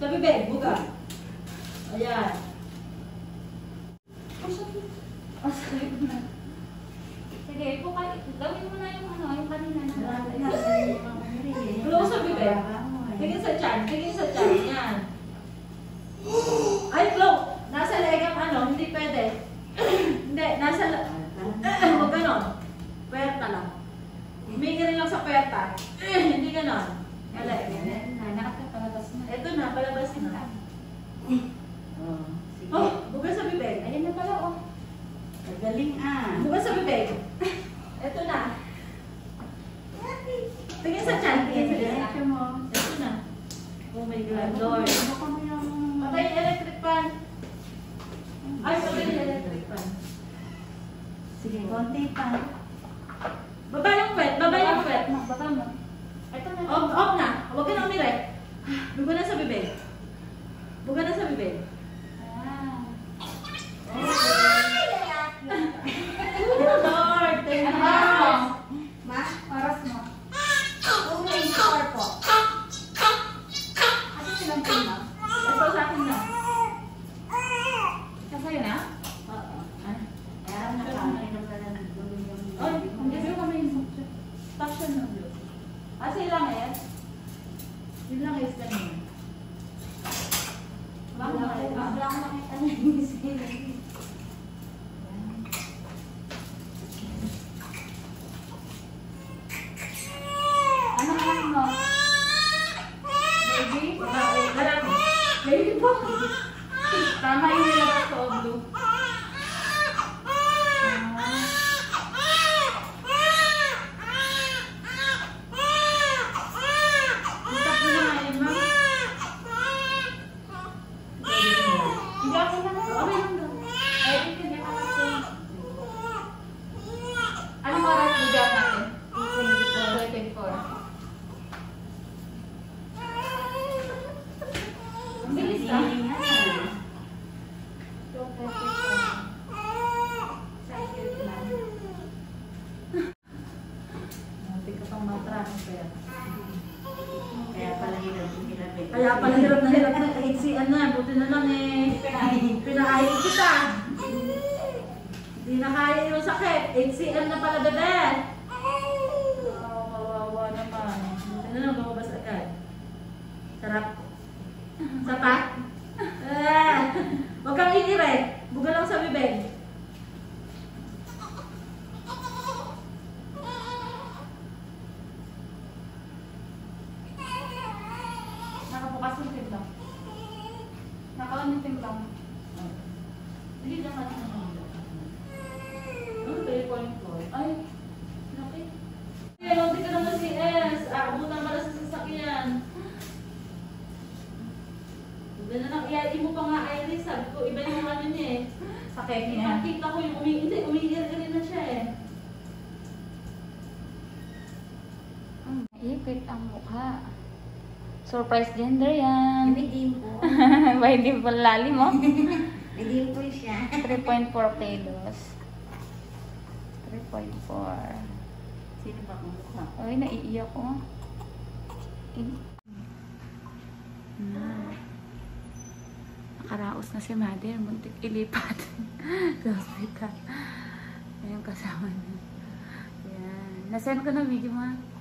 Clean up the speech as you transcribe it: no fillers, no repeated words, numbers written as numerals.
Sa bibig, buga. Ayan. Sige, gawin mo na yung ano, yung kanina na. Close sa bibig. Tingin sa tiyan, tingin sa tiyan. Yan. Ay, Flo! Nasa leg ang ano, hindi pwede. Hindi, nasa... Huwag ganon. Puwerta lang. Humingi rin lang sa puwerta. Hindi ganon. Wala. Nakapalabas na. Ito na, palabas na. Oh, bukas sa bibig. Ayan na pala, oh. Galing ah. Bukas sa bibig. Ito na. Tingin sa tiyan, tingin sa tiyan. Ito na. Oh my God, Lord. Patay yung electric fan. Ay, patay yung electric fan. Sige, konti pa. Baba yung wet, baba yung wet. Baba mo. Ito na. Off na. Huwag ka na umirik. Buga na sa bibig. Buga na sa bibig. Lord, thank you. Ma? Oras mo. Okay, score po. Ano silang pina? Ito sa akin na. Sa'yo na? Oo. Kaya nakakainom ka lang. Ay, hindi ko kami yung passion na blue. Kasi lang eh. Yun lang is ganun. Wala akong makita na yung sila. Ano ka mo? Baby? Marami. Baby po. Tama yung nilabas ko, blue. Stop mo na nga yun, ma'am. Hindi ako na. Okay lang daw. Ay, hindi niya kasi. Anong oras mo dyan natin? 24. Ang bilis ah. Hindi ka pang matransfer. Kaya pala hirap yung hilapin. Kaya pala hirap na HCN na. Buti na lang eh. Pinaayos kita. Hindi na kaya yung sakit. HCN na pala, bebe. Kawawa naman. Buti na lang lumabas agad. Sarap. Sapat. Huwag kang iirek. Buga lang sa bibig. Nakabukas yung timbang. Naka-on yung timbang. Hindi na natin naman. Oh, 3.4. Ay, laki. Kaya hindi ka naman si S. Abutan pala sa sasakyan. Iba na lang, iyain mo pa nga Iris. Sabi ko, iba yung ano niya eh. Sakit niya. Nakita ko yung umiirir na siya eh. Ipit ang mukha. Surprise gender yan. May dimple. May dimple lalim mo. May dimple siya. 3.4 kilos. 3.4. Sino ba kung mukha? Ay, naiiyak ko. Nakaraos na si Mother. Muntik ilipat sa hospital. Ayun kasama niya. Yan. Nasend ko na video mo.